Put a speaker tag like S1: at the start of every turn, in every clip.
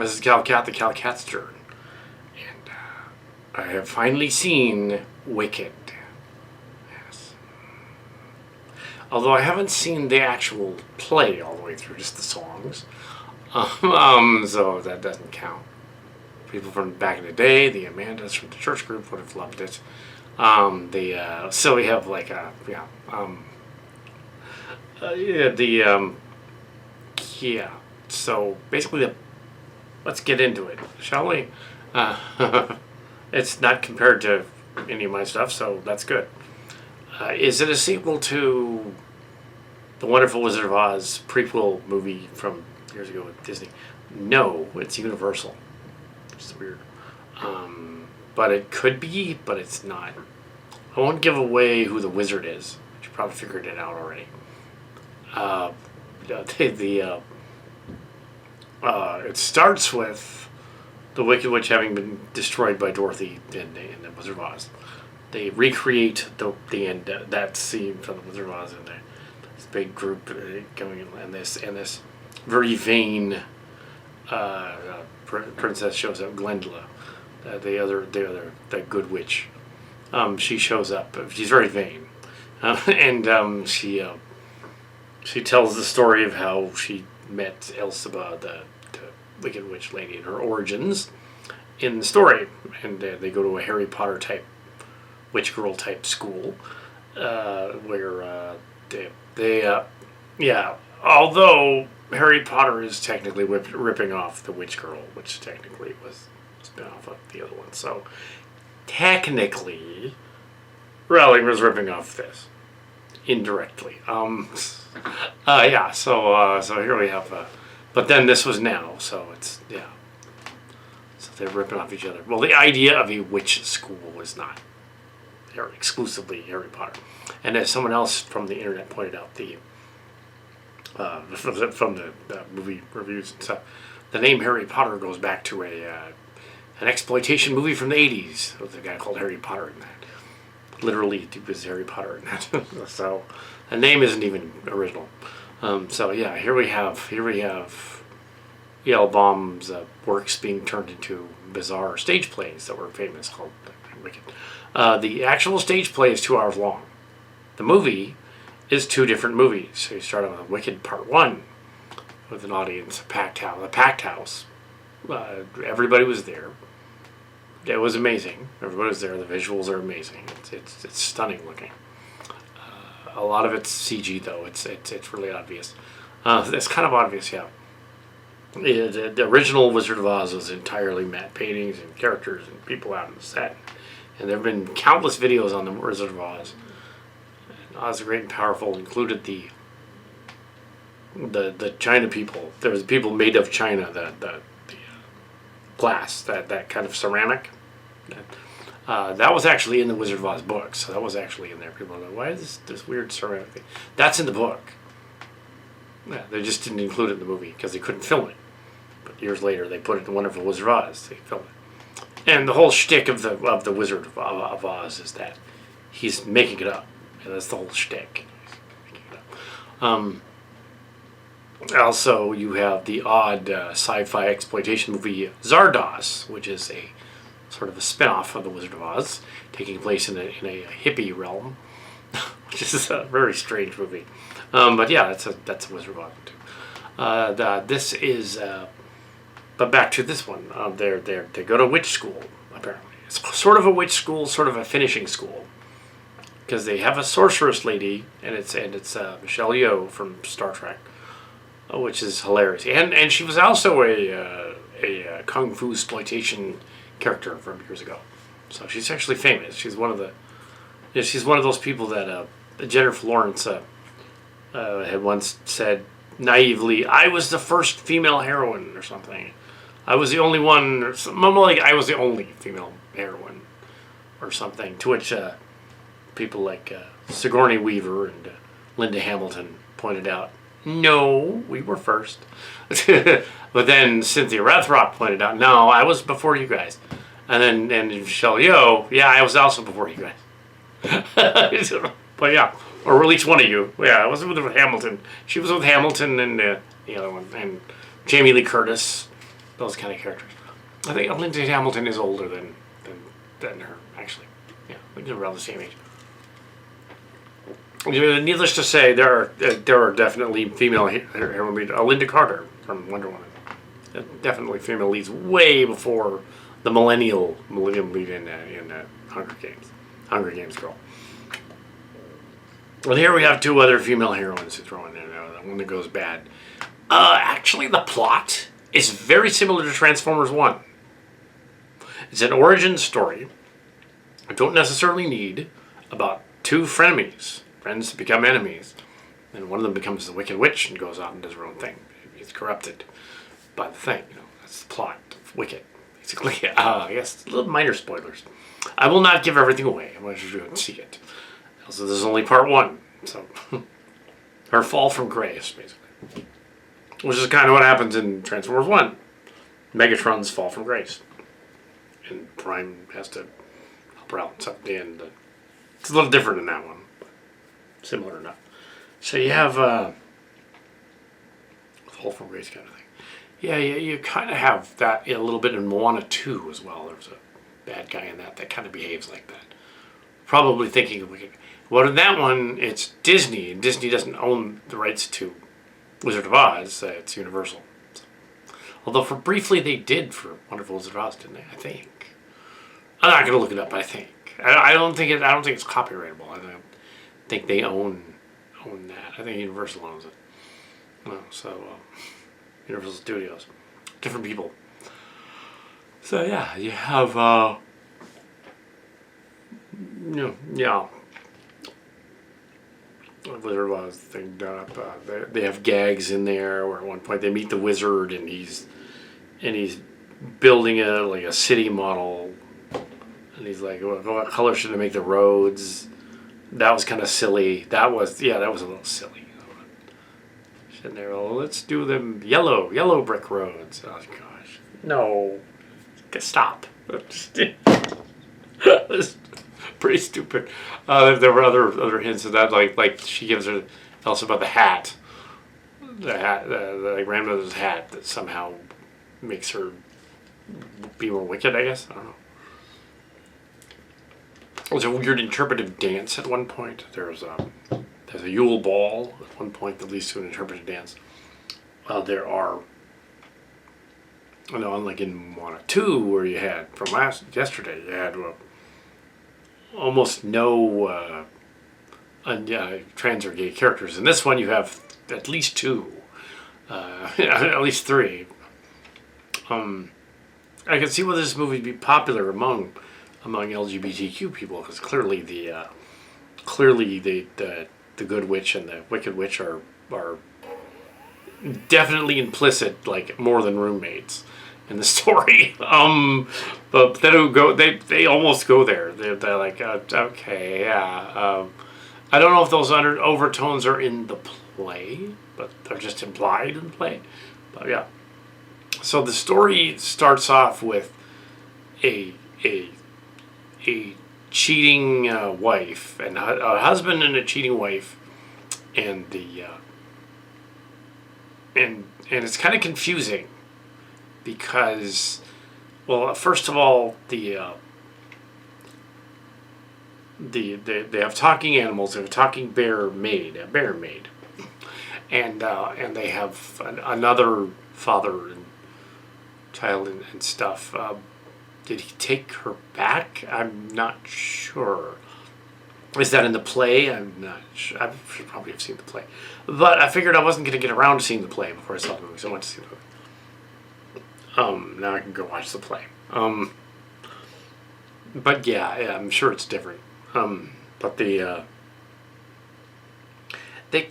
S1: This is Kal Kat, the Kal Kat's turn. And I have finally seen Wicked. Yes. Although I haven't seen the actual play all the way through, just the songs. So that doesn't count. People from back in the day, the Amandas from the church group would have loved it. So we have like a, yeah. So basically, let's get into it, shall we? It's not compared to any of my stuff, so that's good. Is it a sequel to The Wonderful Wizard of Oz prequel movie from years ago with Disney? No, it's Universal. It's weird. But it could be, but it's not. I won't give away who the wizard is. You probably figured it out already. It starts with the Wicked Witch having been destroyed by Dorothy in the Wizard of Oz. They recreate the end that scene from the Wizard of Oz in there. This big group going in, and this very vain princess shows up, Glendola, the good witch. She shows up. She's very vain, and she tells the story of how she met Elphaba, the Wicked Witch lady, and her origins in the story. And they go to a Harry Potter type witch girl type school, where although Harry Potter is technically ripping off the witch girl, which technically was a spin-off of the other one. So technically, Rowling was ripping off this indirectly. So here we have, but then this was now, so it's, so they're ripping off each other. Well, the idea of a witch school was not exclusively Harry Potter. And as someone else from the internet pointed out, from the movie reviews and stuff, the name Harry Potter goes back to an exploitation movie from the 80s with a guy called Harry Potter in that. Literally, it was Harry Potter in that. So the name isn't even original. Here we have E.L. Baum's works being turned into bizarre stage plays that were famous, called Wicked. The actual stage play is 2 hours long. The movie is 2 different movies. So you start with Wicked Part 1 with an audience, a packed house. Everybody was there. It was amazing. Everybody was there. The visuals are amazing. It's stunning looking. A lot of it's CG though. It's really obvious. It's kind of obvious, yeah. The original Wizard of Oz was entirely matte paintings and characters and people out on the set. And there have been countless videos on the Wizard of Oz. And Oz the Great and Powerful included the China people. There was people made of China, the glass, that kind of ceramic. That was actually in the Wizard of Oz book, so that was actually in there. People are like, why is this weird ceramic thing? That's in the book. Yeah, they just didn't include it in the movie because they couldn't film it. But years later, they put it in Wonderful Wizard of Oz. They filmed it. And the whole shtick of the Wizard of Oz is that he's making it up. And that's the whole shtick. He's making it up. Also, you have the odd sci-fi exploitation movie Zardoz, which is a sort of a spin-off of the Wizard of Oz, taking place in a hippie realm, which is a very strange movie. But yeah, that's a Wizard of Oz too. But back to this one. They go to witch school. Apparently, it's sort of a witch school, sort of a finishing school, because they have a sorceress lady, and it's Michelle Yeoh from Star Trek, which is hilarious. And she was also a kung fu exploitation character from years ago, so she's actually famous. She's one of those people that Jennifer Lawrence had once said naively, "I was the first female heroine" or something. I was the only one, or something like I was the only female heroine, or something. To which people like Sigourney Weaver and Linda Hamilton pointed out, "No, we were first." But then Cynthia Rothrock pointed out, "No, I was before you guys." And Michelle Yeoh, "Yeah, I was also before you guys." But yeah, or at least one of you. Yeah, I was with Hamilton. She was with Hamilton and the other one, and Jamie Lee Curtis. those kind of characters. I think Lindsay Hamilton is older than her, actually. Yeah, they're around the same age. Needless to say, there are definitely female heroine leads. Linda Carter from Wonder Woman. Definitely female leads way before the millennium lead in Hunger Games. Hunger Games girl. Well, here we have two other female heroines to throw in there. One that goes bad. Actually, the plot is very similar to Transformers 1. It's an origin story. I don't necessarily need about two frenemies, friends that become enemies, and one of them becomes the Wicked Witch and goes out and does her own thing. He's corrupted by the thing. That's the plot of Wicked. Basically, yes, little minor spoilers. I will not give everything away. I want you to go and see it. Also, this is only part 1, so her fall from grace, basically, which is kind of what happens in Transformers 1. Megatron's fall from grace, and Prime has to help her out at the end. It's a little different in that one, similar enough. So you have fall from grace kind of thing. Yeah, you kind of have that a little bit in Moana 2 as well. There's a bad guy in that kind of behaves like that. Probably thinking of Wicked. Well, in that one, it's Disney, and Disney doesn't own the rights to Wizard of Oz. It's Universal. So, although for briefly they did for Wonderful Wizard of Oz, didn't they? I think. I'm not going to look it up, but I think. I don't think it's copyrightable. I don't think they own that. I think Universal owns it. Universal Studios, different people. So yeah, you have Wizard of Oz thing done up. They have gags in there where at one point they meet the wizard and he's building a city model, and he's like, well, what color should I make the roads? That was kind of silly. That was a little silly. Sitting there, well, let's do them yellow brick roads. Oh gosh, no, stop. It's pretty stupid. There were other hints of that, like she gives her else about the hat, the grandmother's hat that somehow makes her be more wicked. I guess I don't know. There's a weird interpretive dance at one point. There's a Yule Ball at one point that leads to an interpretive dance. There are, unlike in Moana 2, where you had, from yesterday, you had almost no trans or gay characters. In this one, you have at least 2, at least 3. I can see why this movie would be popular among LGBTQ people, because clearly the Good Witch and the Wicked Witch are definitely implicit, like more than roommates in the story. But they almost go there. They're like, okay, yeah. I don't know if those overtones are in the play, but they're just implied in the play. But yeah. So the story starts off with a cheating wife and a husband and a cheating wife, and and it's kind of confusing because, well, first of all, they have talking animals. They have a talking a bear maid, and they have another father and child and stuff. Did he take her back? I'm not sure. Is that in the play? I'm not sure. I should probably have seen the play. But I figured I wasn't going to get around to seeing the play before I saw the movie, so I went to see the movie. Now I can go watch the play. But yeah, I'm sure it's different. But they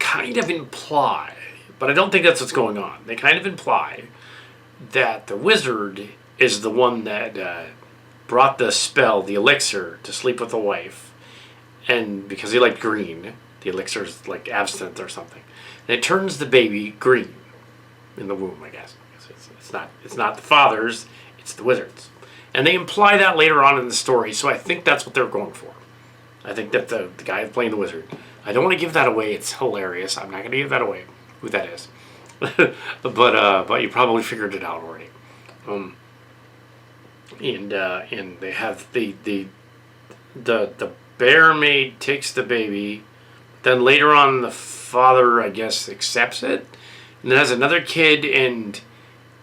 S1: kind of imply, but I don't think that's what's going on. They kind of imply that the wizard is the one that brought the spell, the elixir, to sleep with the wife. And because he liked green, the elixir's like absinthe or something. And it turns the baby green in the womb, I guess. It's not the father's, it's the wizard's. And they imply that later on in the story, so I think that's what they're going for. I think that the guy playing the wizard, I don't want to give that away, it's hilarious. I'm not going to give that away, who that is. but you probably figured it out already. Um, and they have the bear maid takes the baby. Then later on, the father, I guess, accepts it, and then has another kid, and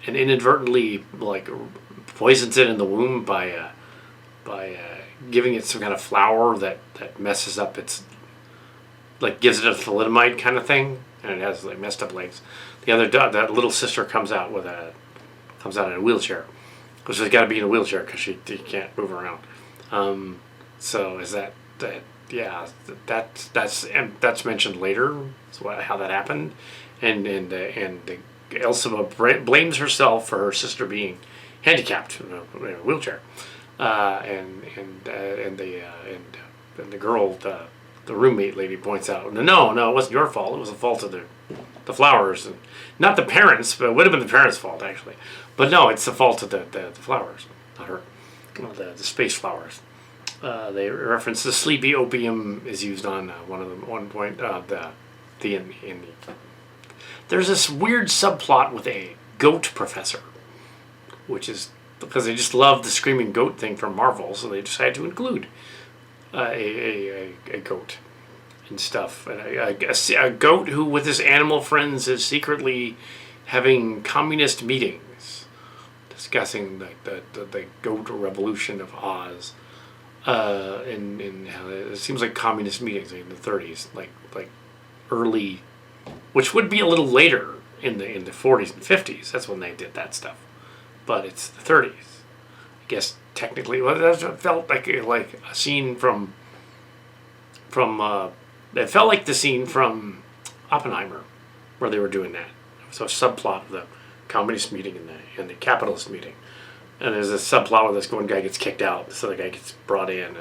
S1: inadvertently like poisons it in the womb by giving it some kind of flour that messes up its, like, gives it a thalidomide kind of thing, and it has like messed up legs. The other that little sister comes out in a wheelchair, because she's got to be in a wheelchair because she can't move around. So is that yeah, that's mentioned later. So how that happened, and Elsa blames herself for her sister being handicapped in a wheelchair, and the girl, the roommate lady, points out, no, it wasn't your fault. It was the fault of the flowers, and not the parents, but it would have been the parents' fault actually. But no, it's the fault of the flowers, not her. The space flowers. They reference the sleepy opium is used on one point. There's this weird subplot with a goat professor, which is because they just love the screaming goat thing from Marvel, so they decided to include a goat and stuff. And a goat who, with his animal friends, is secretly having communist meetings, discussing the goat revolution of Oz. And it seems like communist meetings in the 30s, like early, which would be a little later in the 40s and 50s. That's when they did that stuff, but it's the 30s. I guess technically, well, that felt like a scene from. It felt like the scene from Oppenheimer, where they were doing that. So a subplot of the communist meeting and the capitalist meeting. And there's a subplot where this one guy gets kicked out, this other guy gets brought in,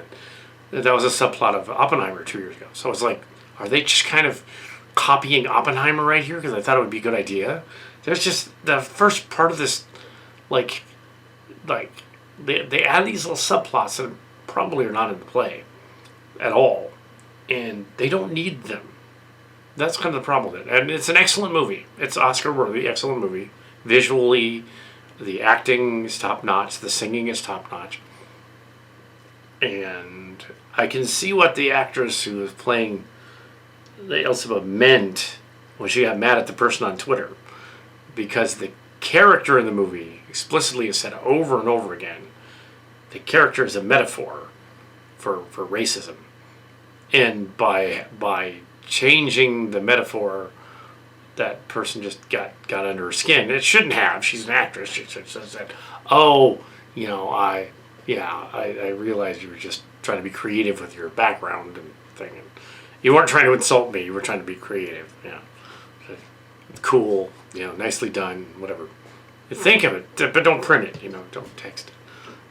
S1: and that was a subplot of Oppenheimer 2 years ago. So it's like, are they just kind of copying Oppenheimer right here? Because I thought it would be a good idea. There's just the first part of this, like they add these little subplots that probably are not in the play at all, and they don't need them. That's kind of the problem with it. And it's an excellent movie. It's Oscar worthy, excellent movie, visually. The acting is top notch. The singing is top notch. And I can see what the actress who was playing the Elsa meant when she got mad at the person on Twitter. Because the character in the movie explicitly is said over and over again. The character is a metaphor for racism. And by changing the metaphor, that person just got under her skin. It shouldn't have. She's an actress. She said, "Oh, I realized you were just trying to be creative with your background and thing. And you weren't trying to insult me. You were trying to be creative. Cool. Nicely done. Whatever. Think of it, but don't print it. Don't text it,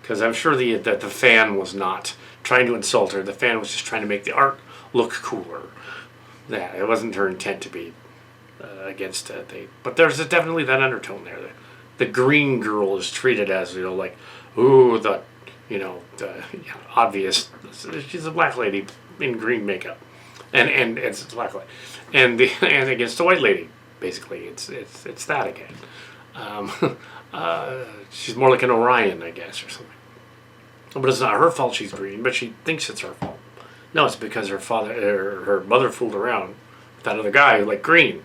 S1: because I'm sure that the fan was not trying to insult her. The fan was just trying to make the art look cooler. That it wasn't her intent to be." Against but there's definitely that undertone there. The green girl is treated as like, ooh, the obvious. She's a black lady in green makeup, and it's a black lady, and against the white lady, basically it's that again. She's more like an Orion, I guess, or something. But it's not her fault she's green, but she thinks it's her fault. No, it's because her mother fooled around with that other guy who liked green.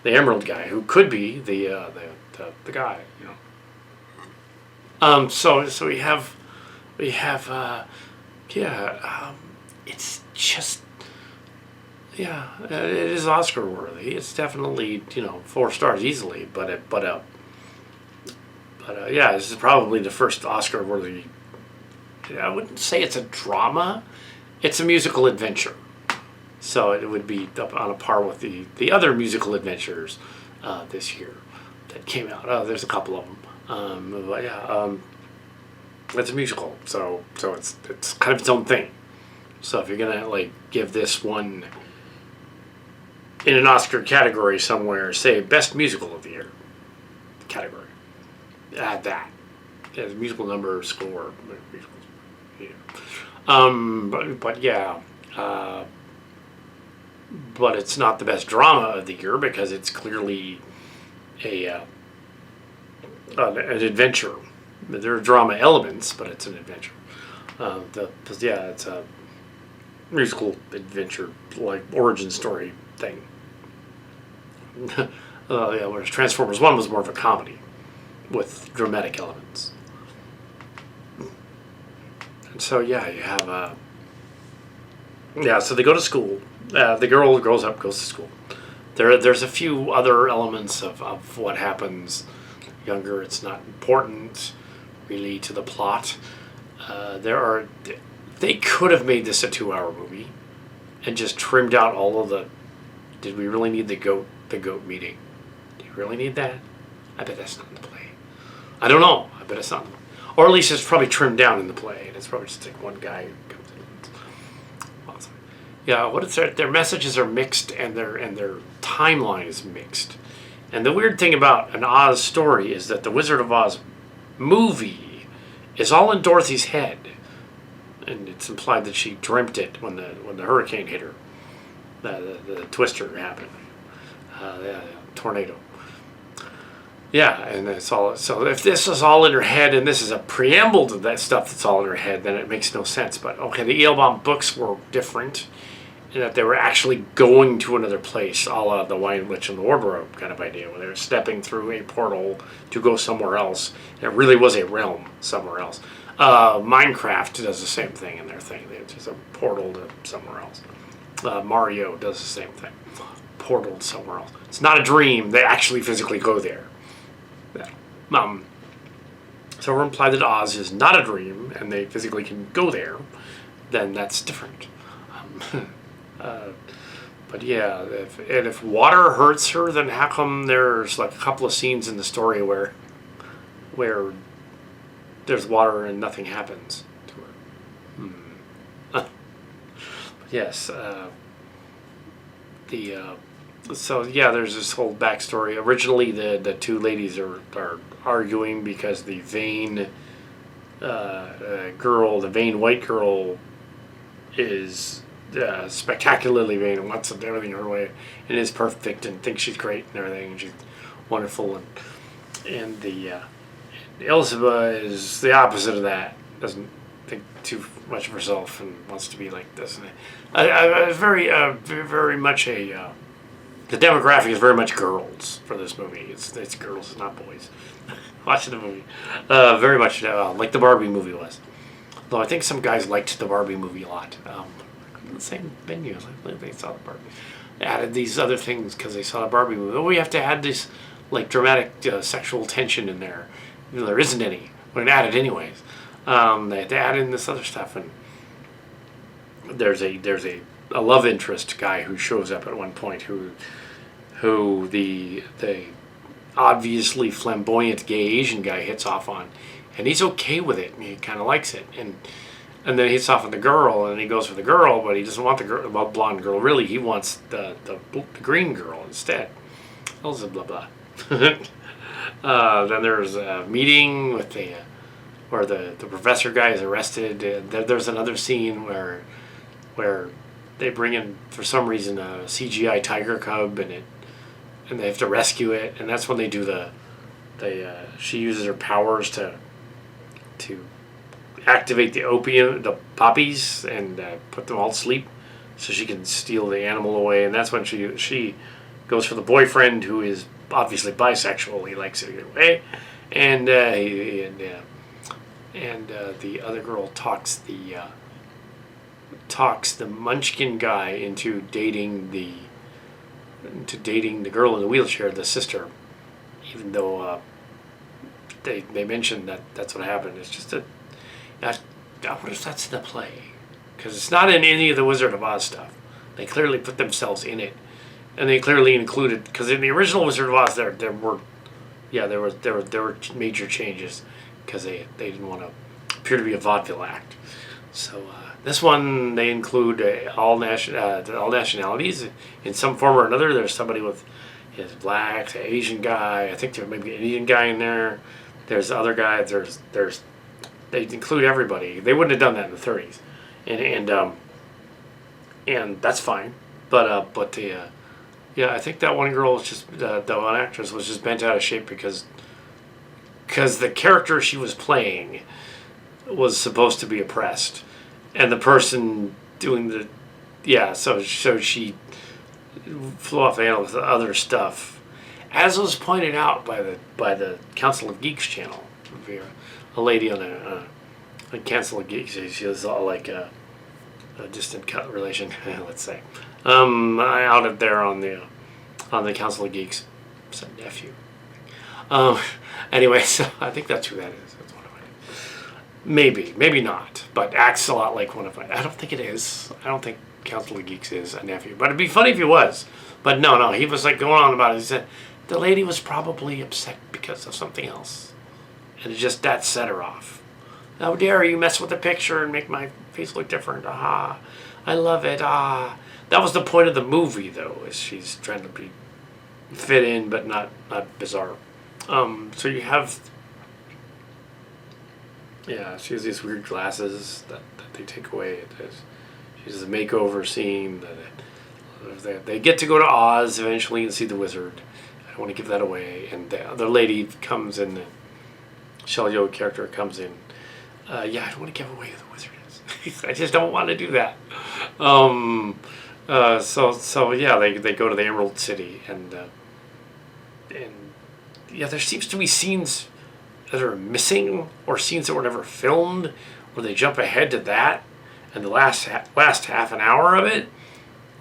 S1: The emerald guy, who could be the guy, So we have, it's just, it is Oscar worthy. It's definitely 4 stars easily, but this is probably the first Oscar worthy. I wouldn't say it's a drama. It's a musical adventure. So it would be up on a par with the other musical adventures this year that came out. There's a couple of them. It's a musical, so it's kind of its own thing. So if you're gonna give this one in an Oscar category somewhere, say best musical of the year category, add that. Yeah, the musical number, score, musicals. But it's not the best drama of the year because it's clearly a an adventure. There are drama elements, but it's an adventure. It's a musical adventure, like origin story thing. Whereas Transformers 1 was more of a comedy with dramatic elements. And so, yeah, you have... so they go to school. The girl grows up, goes to school. There's a few other elements of what happens younger. It's not important, really, to the plot. They could have made this a 2-hour movie and just trimmed out all of the... Did we really need the goat meeting? Do you really need that? I bet that's not in the play. I don't know. I bet it's not. Or at least it's probably trimmed down in the play, and it's probably just like one guy who comes in. Awesome. Yeah, what is their messages are mixed, and their timeline is mixed. And the weird thing about an Oz story is that the Wizard of Oz movie is all in Dorothy's head, and it's implied that she dreamt it when the hurricane hit her. The twister happened. The tornado. Yeah, and it's all. So if this is all in her head, and this is a preamble to that stuff that's all in her head, then it makes no sense. But okay, the Eelbaum books were different in that they were actually going to another place, a la the Wine Witch and the Wardrobe kind of idea, where they were stepping through a portal to go somewhere else. And it really was a realm somewhere else. Minecraft does the same thing in their thing. It's just a portal to somewhere else. Mario does the same thing. Portal to somewhere else. It's not a dream. They actually physically go there. So we're implied that Oz is not a dream, and they physically can go there. Then that's different. But yeah, if water hurts her, then how come there's like a couple of scenes in the story where there's water and nothing happens to her? Yes. So yeah, there's this whole backstory. Originally, the two ladies are arguing because the vain girl, the vain white girl, is spectacularly vain and wants everything her way and is perfect and thinks she's great and everything, and she's wonderful, and the Elizabeth is the opposite of that. Doesn't think too much of herself and wants to be like this. And very much a the demographic is very much girls for this movie. It's girls, not boys. Watching the movie, very much like the Barbie movie was. Though I think some guys liked the Barbie movie a lot. The same venues, I believe they saw the Barbie. They added these other things because they saw the Barbie movie. Oh, we have to add this like dramatic sexual tension in there. There isn't any, but it added anyways. They add in this other stuff, and there's a love interest guy who shows up at one point who the obviously flamboyant gay Asian guy hits off on, and he's okay with it, and he kind of likes it, and then he hits off on the girl, and he goes for the girl, but he doesn't want the blonde girl. Really, he wants the green girl instead. Blah blah. Then there's a meeting with where the professor guy is arrested. There's another scene where they bring in, for some reason, a CGI tiger cub, and they have to rescue it, and that's when they do she uses her powers to activate the poppies and put them all to sleep so she can steal the animal away, and that's when she goes for the boyfriend, who is obviously bisexual. He likes it away, and the other girl talks the Munchkin guy into dating the girl in the wheelchair, the sister, even though they mentioned that's what happened. It's just I wonder if that's in the play, because it's not in any of the Wizard of Oz stuff. They clearly put themselves in it, and they clearly included, because in the original Wizard of Oz there were major changes because they didn't want to appear to be a vaudeville act. So this one, they include all nationalities in some form or another. There's somebody with black, an Asian guy. I think there may be an Indian guy in there. There's other guys. They include everybody. They wouldn't have done that in the 30s, and that's fine. But I think that one girl was just the one actress was just bent out of shape because because the character she was playing was supposed to be oppressed, and the person doing the so she flew off the handle with the other stuff, as was pointed out by the Council of Geeks channel. A lady on a Council of Geeks, she was all like a distant relation, let's say, out of there on the Council of Geeks. It's a nephew. Anyway, so I think that's who that is. That's one of my, maybe not, but acts a lot like one of my. I don't think it is. I don't think Council of Geeks is a nephew, but it'd be funny if he was. But no, he was like going on about it. He said the lady was probably upset because of something else, and that set her off. How dare you mess with the picture and make my face look different? Ah, I love it. Ah, that was the point of the movie, though, is she's trying to be fit in, but not bizarre. So you have, she has these weird glasses that they take away. She has a makeover scene. They get to go to Oz eventually and see the wizard. I don't want to give that away. And the other lady comes in, the Shell Yo character comes in. I don't want to give away who the wizard is. I just don't want to do that. They go to the Emerald City, and there seems to be scenes that are missing, or scenes that were never filmed, where they jump ahead to that, and the last half an hour of it,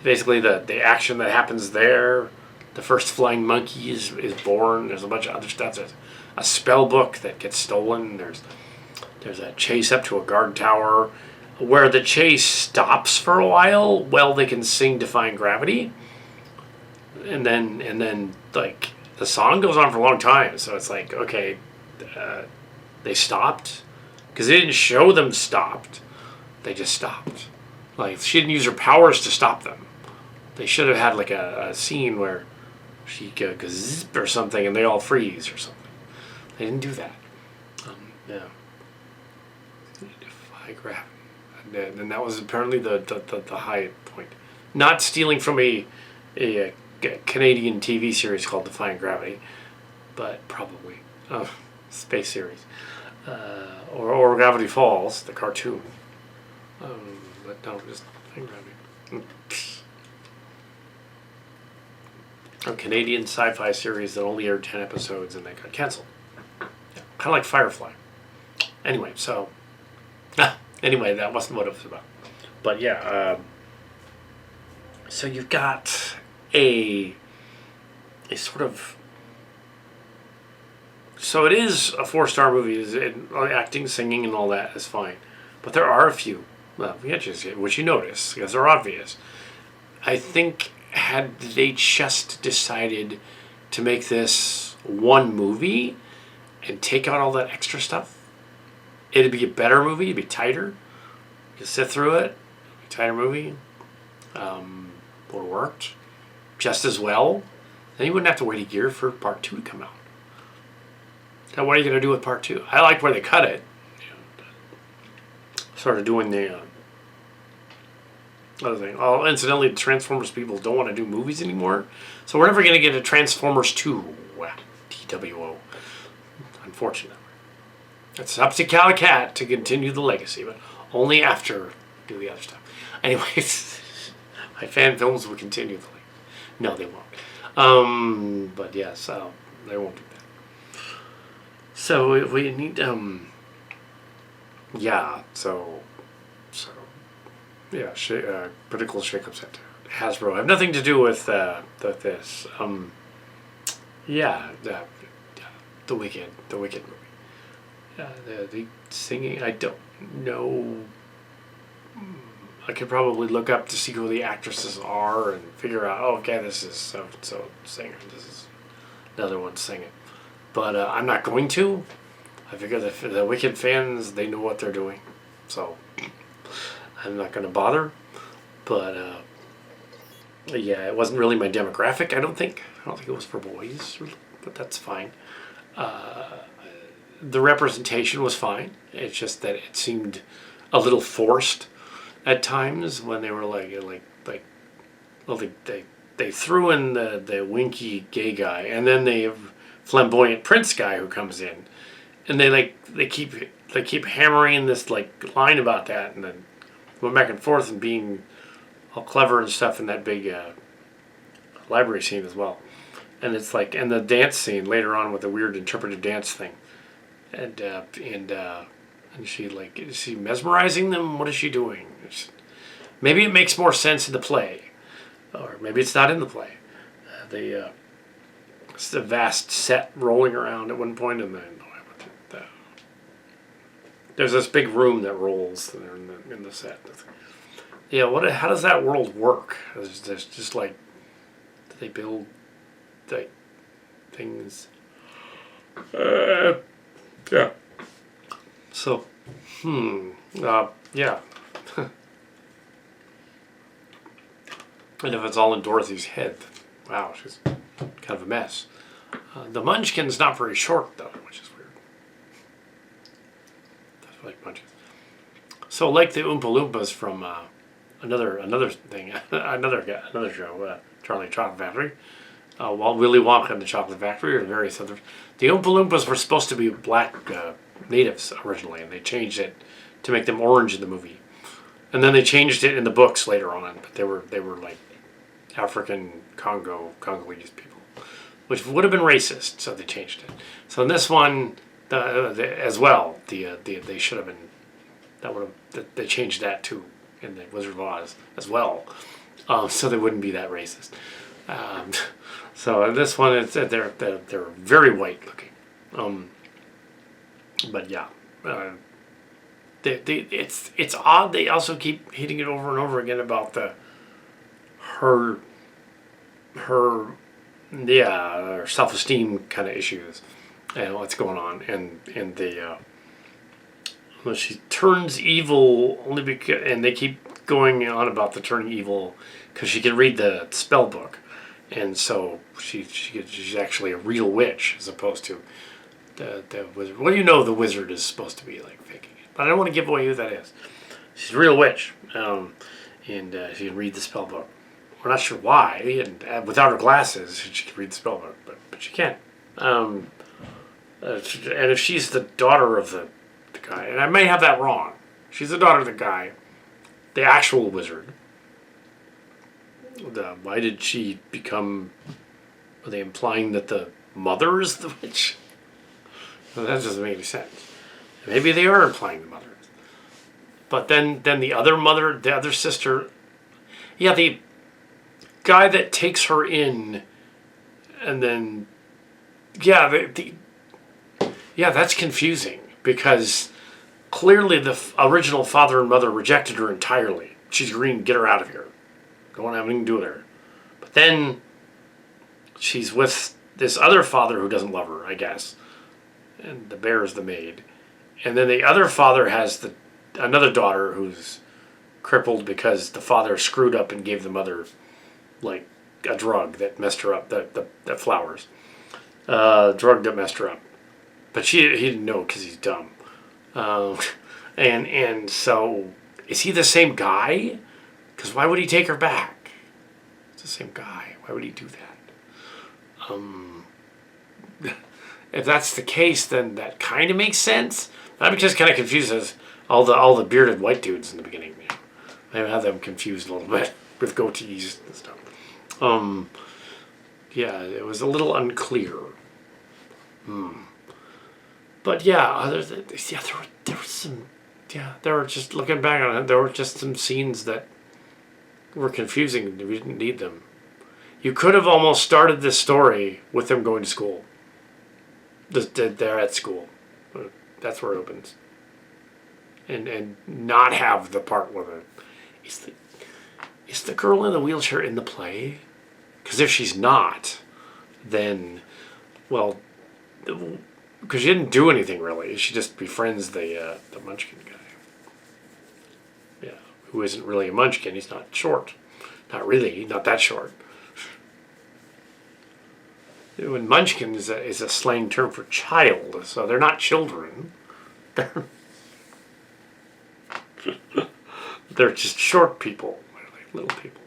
S1: basically the action that happens there. The first flying monkey is born. There's a bunch of other stuff. There's a spell book that gets stolen. There's a chase up to a guard tower where the chase stops for a while they can sing Defying Gravity. And then like the song goes on for a long time. So it's like, okay, they stopped because they didn't show them stopped. They just stopped. Like she didn't use her powers to stop them. They should have had like a scene where she goes zip or something and they all freeze or something. They didn't do that. Defy Gravity. And that was apparently the high point. Not stealing from a Canadian TV series called Defying Gravity, but probably space series. Or Gravity Falls, the cartoon. But no, just Defying Gravity. A Canadian sci-fi series that only aired 10 episodes and they got canceled. Yeah, kind of like Firefly. Anyway, that wasn't what it was about. But so you've got a sort of... So it is a 4-star movie. Acting, singing, and all that is fine. But there are a few, which you notice, because they're obvious. I think had they just decided to make this one movie and take out all that extra stuff, it'd be a better movie. It'd be tighter. You could sit through it. Tighter movie. Would have worked just as well. Then you wouldn't have to wait a year for part 2 to come out. Now, what are you going to do with part 2? I like where they cut it. Sort of doing the other thing. Oh, incidentally, the Transformers people don't want to do movies anymore. So we're never going to get a Transformers 2. TWO. Unfortunately. It's up to Kal Kat to continue the legacy, but only after do the other stuff. Anyways, my fan films will continue the legacy. No, they won't. But yes, they won't do that. So we need critical shakeups at Hasbro have nothing to do with this. The Wicked movie. The singing, I don't know. I could probably look up to see who the actresses are and figure out, okay, this is so singer, this is another one singing. But I'm not going to. I figure the Wicked fans, they know what they're doing. So I'm not going to bother. But it wasn't really my demographic, I don't think. I don't think it was for boys, but that's fine. The representation was fine. It's just that it seemed a little forced at times when they were they threw in the winky gay guy, and then they have flamboyant prince guy who comes in, and they keep hammering this like line about that, and then going back and forth and being all clever and stuff in that big library scene as well. And it's like, and the dance scene later on with the weird interpretive dance thing, and she like, is she mesmerizing them? What is she doing? Maybe it makes more sense in the play, or maybe it's not in the play. It's the vast set rolling around at one point, and then there's this big room that rolls in the set. Yeah, how does that world work? There's just like, do they build like things? Yeah. So, yeah. And if it's all in Dorothy's head, wow, she's kind of a mess. The Munchkin's not very short though, which is weird. That's like Munchkins. So, like the Oompa Loompas from another thing, another show, Charlie and the Chocolate Factory, while Willy Wonka and the Chocolate Factory, or various others. The Oompa Loompas were supposed to be black natives originally, and they changed it to make them orange in the movie, and then they changed it in the books later on. But they were like African Congolese people, which would have been racist, so they changed it. So in this one, as well, they should have been. They changed that too in the Wizard of Oz as well, so they wouldn't be that racist. So in this one, they're very white looking. But yeah, it's odd. They also keep hitting it over and over again about her self-esteem kind of issues and what's going on, and she turns evil only because, and they keep going on about the turning evil because she can read the spell book, and so she's actually a real witch as opposed to the wizard. Well, the wizard is supposed to be like faking it, but I don't want to give away who that is. She's a real witch, and she can read the spell book. We're not sure why, and without her glasses, she can read the spell book, but she can. And if she's the daughter of the guy, and I may have that wrong, she's the daughter of the guy, the actual wizard. Why did she become? Are they implying that the mother is the witch? Well, that doesn't make any sense. Maybe they are implying the mother. But then the other mother, the other sister, yeah, the guy that takes her in, and then, yeah, that's confusing because clearly the original father and mother rejected her entirely. She's green, get her out of here. Don't want to have anything to do with her. But then she's with this other father who doesn't love her, I guess. And the bear is the maid. And then the other father has another daughter who's crippled because the father screwed up and gave the mother like a drug that messed her up, the flowers. Drug that messed her up. But he didn't know because he's dumb. And so, is he the same guy? Because why would he take her back? It's the same guy. Why would he do that? If that's the case, then that kind of makes sense. I'm just kind of confused as all the bearded white dudes in the beginning. I have them confused a little bit with goatees and stuff. Yeah, it was a little unclear. But yeah, there were just looking back on it, there were just some scenes that were confusing. We didn't need them. You could have almost started this story with them going to school. They're at school. That's where it opens. And not have the part where is the girl in the wheelchair in the play? Because if she's not, then, well, because she didn't do anything really. She just befriends the Munchkin guy. Yeah, who isn't really a Munchkin. He's not short. Not really. Not that short. When Munchkin is a slang term for child, so they're not children. They're just short people, like little people.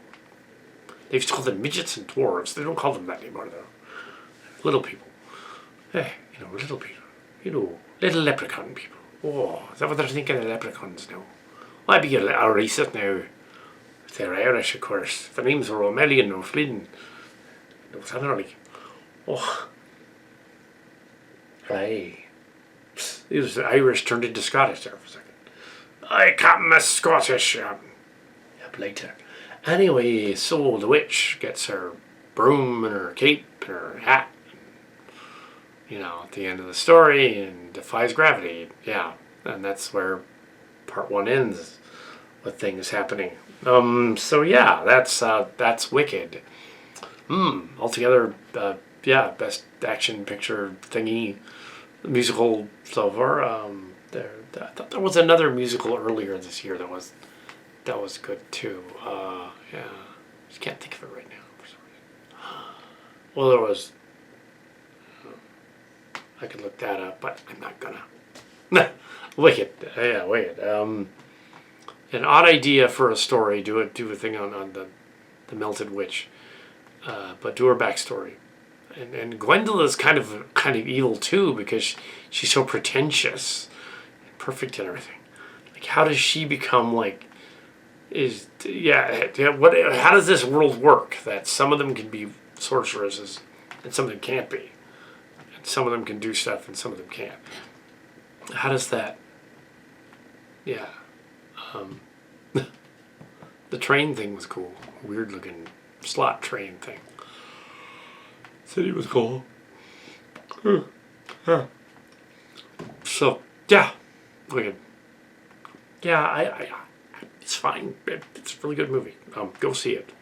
S1: They used to call them midgets and dwarves. They don't call them that anymore, though. Little people. Hey, little people. little leprechaun people. Oh, is that what they're thinking of leprechauns now? Well, I'd be a racist now. If they're Irish, of course. If their names were O'Malley or Flynn. No, it's not like, oh. Aye. It was Irish turned into Scottish there for a second. I come as Scottish. Later. Anyway, so the witch gets her broom and her cape and her hat. At the end of the story, and defies gravity. Yeah, and that's where part one ends, with things happening. So yeah, that's Wicked. Altogether, best action picture thingy, musical so far. I thought there was another musical earlier this year that was good too. Yeah, just can't think of it right now for some reason. Well, there was. I could look that up, but I'm not gonna. Wicked, yeah, Wicked. An odd idea for a story. Do a thing on the melted witch, but do her backstory. And Gwendolyn is kind of evil too, because she's so pretentious, and perfect and everything. Like, how does she become like? How does this world work? That some of them can be sorceresses, and some of them can't be. Some of them can do stuff and some of them can't. How does that? Yeah. The train thing was cool. Weird looking slot train thing. City was cool. So, yeah. Wicked. Yeah, it's fine. It's a really good movie. Go see it.